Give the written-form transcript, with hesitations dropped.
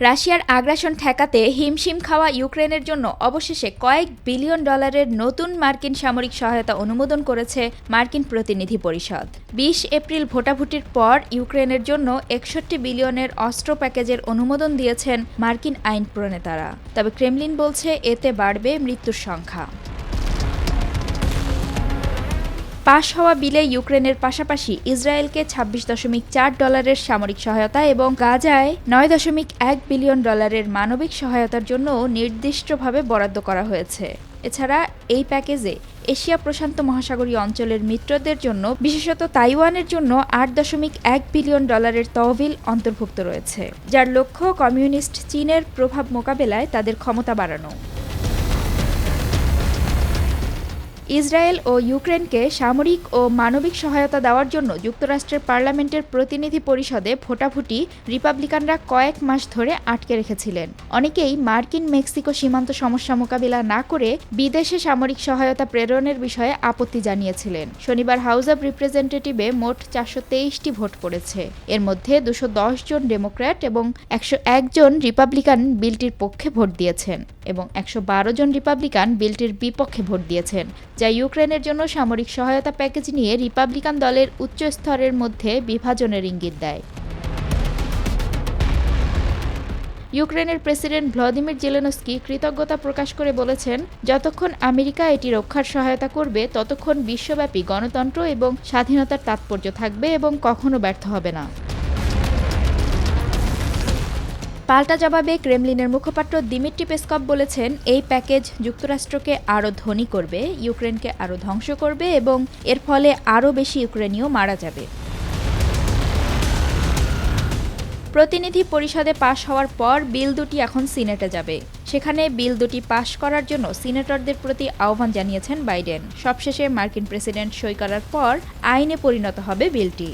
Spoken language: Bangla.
রাশিয়ার আগ্রাসন ঠেকাতে হিমশিম খাওয়া ইউক্রেনের জন্য অবশেষে কয়েক বিলিয়ন ডলারের নতুন মার্কিন সামরিক সহায়তা অনুমোদন করেছে মার্কিন প্রতিনিধি পরিষদ। ২০ এপ্রিল ভোটাভুটির পর ইউক্রেনের জন্য ৬১ বিলিয়নের অস্ত্র প্যাকেজের অনুমোদন দিয়েছেন মার্কিন আইন প্রণেতারা। তবে ক্রেমলিন বলছে এতে বাড়বে মৃত্যুর সংখ্যা। পাশ হওয়া বিলে ইউক্রেনের পাশাপাশি ইসরায়েলকে $২৬.৪ সামরিক সহায়তা এবং গাজায় $৯.১ বিলিয়ন মানবিক সহায়তার জন্য নির্দিষ্টভাবে বরাদ্দ করা হয়েছে। এছাড়া এই প্যাকেজে এশিয়া প্রশান্ত মহাসাগরীয় অঞ্চলের মিত্রদের জন্য বিশেষত তাইওয়ানের জন্য $৮.১ বিলিয়ন তহবিল অন্তর্ভুক্ত রয়েছে, যার লক্ষ্য কমিউনিস্ট চীনের প্রভাব মোকাবেলায় তাদের ক্ষমতা বাড়ানো। ইসরায়েল ও ইউক্রেনকে সামরিক ও মানবিক সহায়তা দেওয়ার জন্য যুক্তরাষ্ট্রের পার্লামেন্টের প্রতিনিধি পরিষদে ভোটাভুটি রিপাবলিকানরা কয়েক মাস ধরে আটকে রেখেছিলেন। অনেকেই মার্কিন মেক্সিকো সীমান্ত সমস্যা মোকাবিলা না করে বিদেশে সামরিক সহায়তা প্রেরণের বিষয়ে আপত্তি জানিয়েছিলেন। শনিবার হাউস অব রিপ্রেজেন্টেটিভে মোট 423টি ভোট পড়েছে। এর মধ্যে 210 জন ডেমোক্র্যাট এবং 101 জন রিপাবলিকান বিলটির পক্ষে ভোট দিয়েছেন এবং 112 জন রিপাবলিকান বিলটির বিপক্ষে ভোট দিয়েছেন, যা ইউক্রেনের জন্য সামরিক সহায়তা প্যাকেজ নিয়ে রিপাবলিকান দলের উচ্চ স্তরের মধ্যে বিভাজনের ইঙ্গিত দেয়। ইউক্রেনের প্রেসিডেন্ট ভ্লাদিমির জেলেনস্কি কৃতজ্ঞতা প্রকাশ করে বলেছেন, যতক্ষণ আমেরিকা এটি রক্ষার সহায়তা করবে ততক্ষণ বিশ্বব্যাপী গণতন্ত্র এবং স্বাধীনতার তাৎপর্য থাকবে এবং কখনো ব্যর্থ হবে না। পাল্টা জবাবে ক্রেমলিনের মুখপাত্র দিমিত্রি পেসকভ বলেছেন, এই প্যাকেজ যুক্তরাষ্ট্রকে আরও ধনী করবে, ইউক্রেনকে আরও ধ্বংস করবে এবং এর ফলে আরও বেশি ইউক্রেনীয় মারা যাবে। প্রতিনিধি পরিষদে পাশ হওয়ার পর বিল দুটি এখন সিনেটে যাবে। সেখানে বিল দুটি পাশ করার জন্য সিনেটরদের প্রতি আহ্বান জানিয়েছেন বাইডেন। সবশেষে মার্কিন প্রেসিডেন্ট সই করার পর আইনে পরিণত হবে বিলটি।